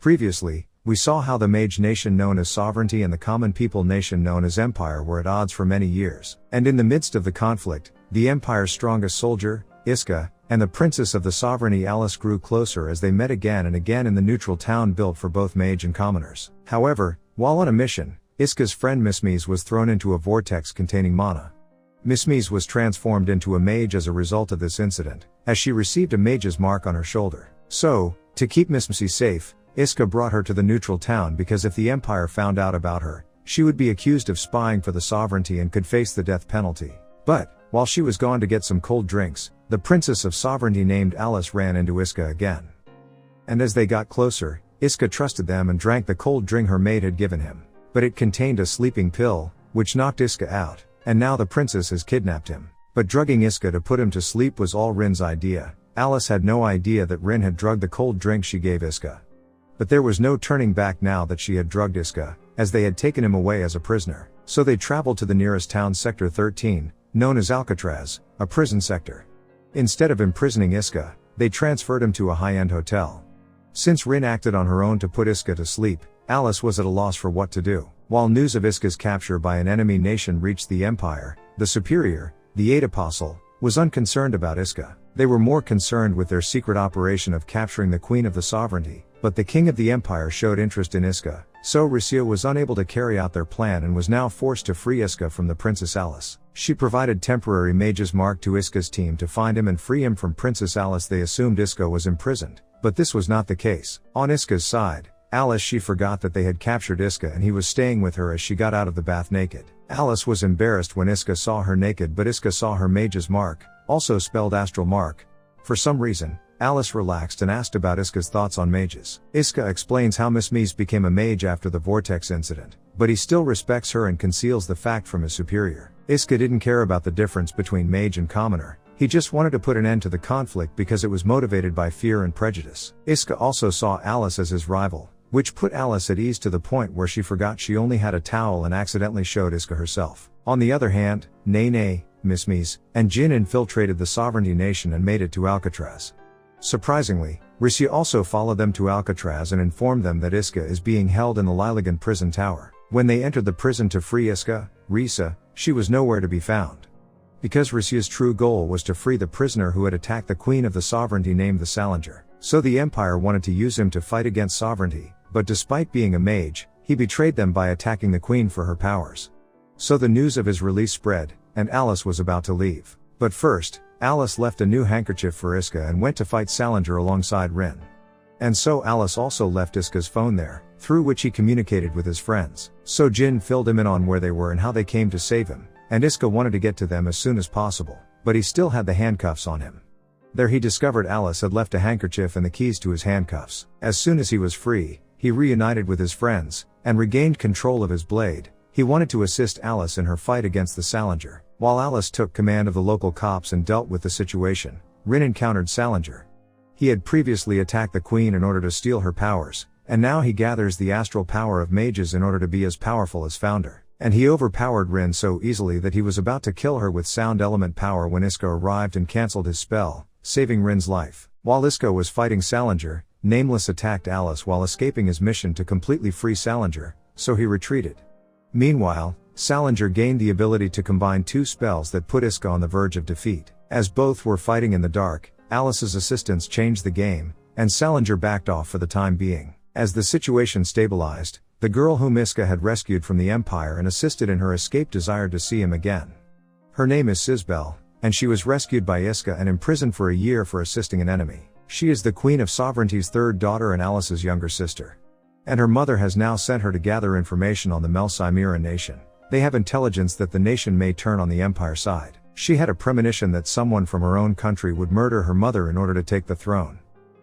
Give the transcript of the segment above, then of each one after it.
Previously, we saw how the mage nation known as sovereignty and the common people nation known as empire were at odds for many years. And in the midst of the conflict, the empire's strongest soldier, Iska, and the princess of the sovereignty Alice grew closer as they met again and again in the neutral town built for both mage and commoners. However, while on a mission, Iska's friend Mage was thrown into a vortex containing mana. Mage was transformed into a mage as a result of this incident, as she received a mage's mark on her shoulder. So, to keep Mage safe, Iska brought her to the neutral town because if the Empire found out about her, she would be accused of spying for the sovereignty and could face the death penalty. But, while she was gone to get some cold drinks, the princess of sovereignty named Alice ran into Iska again. And as they got closer, Iska trusted them and drank the cold drink her maid had given him. But it contained a sleeping pill, which knocked Iska out, and now the princess has kidnapped him. But drugging Iska to put him to sleep was all Rin's idea. Alice had no idea that Rin had drugged the cold drink she gave Iska. But there was no turning back now that she had drugged Iska, as they had taken him away as a prisoner. So they traveled to the nearest town, Sector 13, known as Alcatraz, a prison sector. Instead of imprisoning Iska, they transferred him to a high-end hotel. Since Rin acted on her own to put Iska to sleep, Alice was at a loss for what to do. While news of Iska's capture by an enemy nation reached the Empire, the Superior, the Eight Apostle, was unconcerned about Iska. They were more concerned with their secret operation of capturing the Queen of the Sovereignty. But the king of the empire showed interest in Iska, so Ricia was unable to carry out their plan and was now forced to free Iska from the Princess Alice. She provided temporary mage's mark to Iska's team to find him and free him from Princess Alice. They assumed Iska was imprisoned, but this was not the case. On Iska's side, Alice she forgot that they had captured Iska and he was staying with her as she got out of the bath naked. Alice was embarrassed when Iska saw her naked, but Iska saw her mage's mark, also spelled astral mark. For some reason, Alice relaxed and asked about Iska's thoughts on mages. Iska explains how Mage became a mage after the vortex incident, but he still respects her and conceals the fact from his superior. Iska didn't care about the difference between mage and commoner. He just wanted to put an end to the conflict because it was motivated by fear and prejudice. Iska also saw Alice as his rival, which put Alice at ease to the point where she forgot she only had a towel and accidentally showed Iska herself. On the other hand, Nene, Mage, and Jin infiltrated the sovereignty nation and made it to Alcatraz. Surprisingly, Ricia also followed them to Alcatraz and informed them that Iska is being held in the Liligan prison tower. When they entered the prison to free Iska, Risa, she was nowhere to be found. Because Ricia's true goal was to free the prisoner who had attacked the Queen of the Sovereignty named the Salinger. So the Empire wanted to use him to fight against sovereignty, but despite being a mage, he betrayed them by attacking the Queen for her powers. So the news of his release spread, and Alice was about to leave. But first, Alice left a new handkerchief for Iska and went to fight Salinger alongside Rin. And so Alice also left Iska's phone there, through which he communicated with his friends. So Jin filled him in on where they were and how they came to save him, and Iska wanted to get to them as soon as possible, but he still had the handcuffs on him. There he discovered Alice had left a handkerchief and the keys to his handcuffs. As soon as he was free, he reunited with his friends, and regained control of his blade. He wanted to assist Alice in her fight against the Salinger. While Alice took command of the local cops and dealt with the situation, Rin encountered Salinger. He had previously attacked the Queen in order to steal her powers, and now he gathers the astral power of mages in order to be as powerful as Founder. And he overpowered Rin so easily that he was about to kill her with sound element power when Iska arrived and cancelled his spell, saving Rin's life. While Iska was fighting Salinger, Nameless attacked Alice while escaping his mission to completely free Salinger, so he retreated. Meanwhile, Salinger gained the ability to combine two spells that put Iska on the verge of defeat. As both were fighting in the dark, Alice's assistance changed the game, and Salinger backed off for the time being. As the situation stabilized, the girl whom Iska had rescued from the Empire and assisted in her escape desired to see him again. Her name is Sisbel, and she was rescued by Iska and imprisoned for a year for assisting an enemy. She is the Queen of Sovereignty's third daughter and Alice's younger sister. And her mother has now sent her to gather information on the Melchimera nation. They have intelligence that the nation may turn on the Empire side. She had a premonition that someone from her own country would murder her mother in order to take the throne.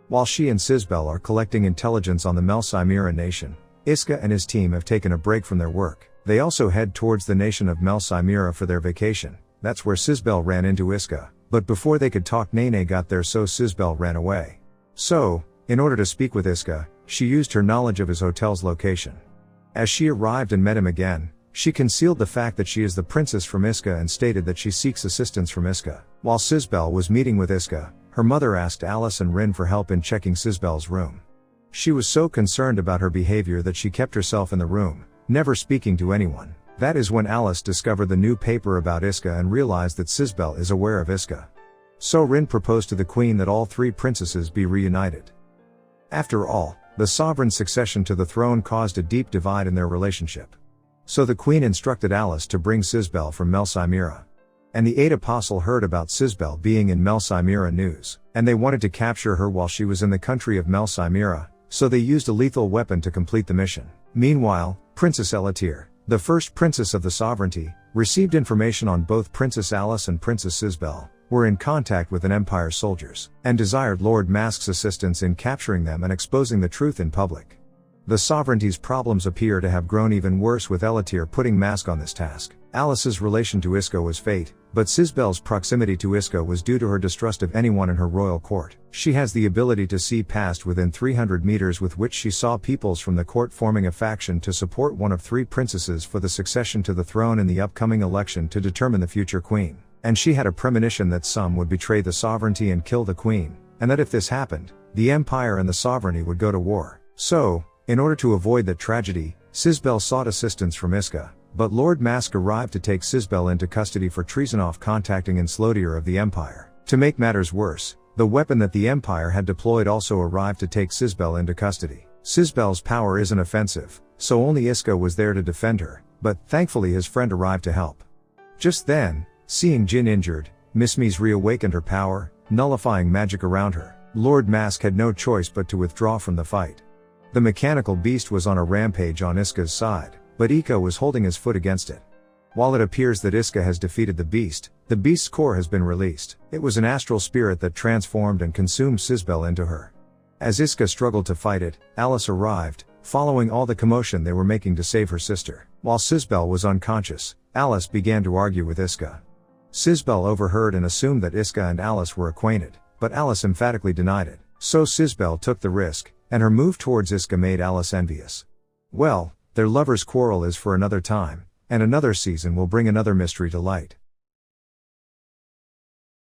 While she and Sisbel are collecting intelligence on the Melchimera nation, Iska and his team have taken a break from their work. They also head towards the nation of Melchimera for their vacation. That's where Sisbel ran into Iska, but before they could talk Nene got there, so Sisbel ran away. So, in order to speak with Iska, she used her knowledge of his hotel's location. As she arrived and met him again, she concealed the fact that she is the princess from Iska and stated that she seeks assistance from Iska. While Sisbel was meeting with Iska, her mother asked Alice and Rin for help in checking Sisbel's room. She was so concerned about her behavior that she kept herself in the room, never speaking to anyone. That is when Alice discovered the new paper about Iska and realized that Sisbel is aware of Iska. So Rin proposed to the queen that all three princesses be reunited. After all, the sovereign succession to the throne caused a deep divide in their relationship. So the queen instructed Alice to bring Sisbel from Melsimira. And the 8 apostles heard about Sisbel being in Melsimira news, and they wanted to capture her while she was in the country of Melsimira, so they used a lethal weapon to complete the mission. Meanwhile, Princess Elatir, the first princess of the sovereignty, received information on both Princess Alice and Princess Sisbel, were in contact with an Empire soldiers, and desired Lord Mask's assistance in capturing them and exposing the truth in public. The sovereignty's problems appear to have grown even worse with Elatir putting Mask on this task. Alice's relation to Iska was fate, but Sisbel's proximity to Iska was due to her distrust of anyone in her royal court. She has the ability to see past within 300 meters, with which she saw peoples from the court forming a faction to support one of 3 princesses for the succession to the throne in the upcoming election to determine the future queen. And she had a premonition that some would betray the sovereignty and kill the queen, and that if this happened, the empire and the sovereignty would go to war. So, in order to avoid that tragedy, Sisbel sought assistance from Iska, but Lord Mask arrived to take Sisbel into custody for treason off contacting an Slodier of the empire. To make matters worse, the weapon that the empire had deployed also arrived to take Sisbel into custody. Sisbel's power isn't offensive, so only Iska was there to defend her, but thankfully his friend arrived to help. Just then, seeing Jin injured, Mismies reawakened her power, nullifying magic around her. Lord Mask had no choice but to withdraw from the fight. The mechanical beast was on a rampage on Iska's side, but Ika was holding his foot against it. While it appears that Iska has defeated the beast's core has been released. It was an astral spirit that transformed and consumed Sisbel into her. As Iska struggled to fight it, Alice arrived, following all the commotion they were making to save her sister. While Sisbel was unconscious, Alice began to argue with Iska. Sisbel overheard and assumed that Iska and Alice were acquainted, but Alice emphatically denied it. So Sisbel took the risk, and her move towards Iska made Alice envious. Well, their lovers' quarrel is for another time, and another season will bring another mystery to light.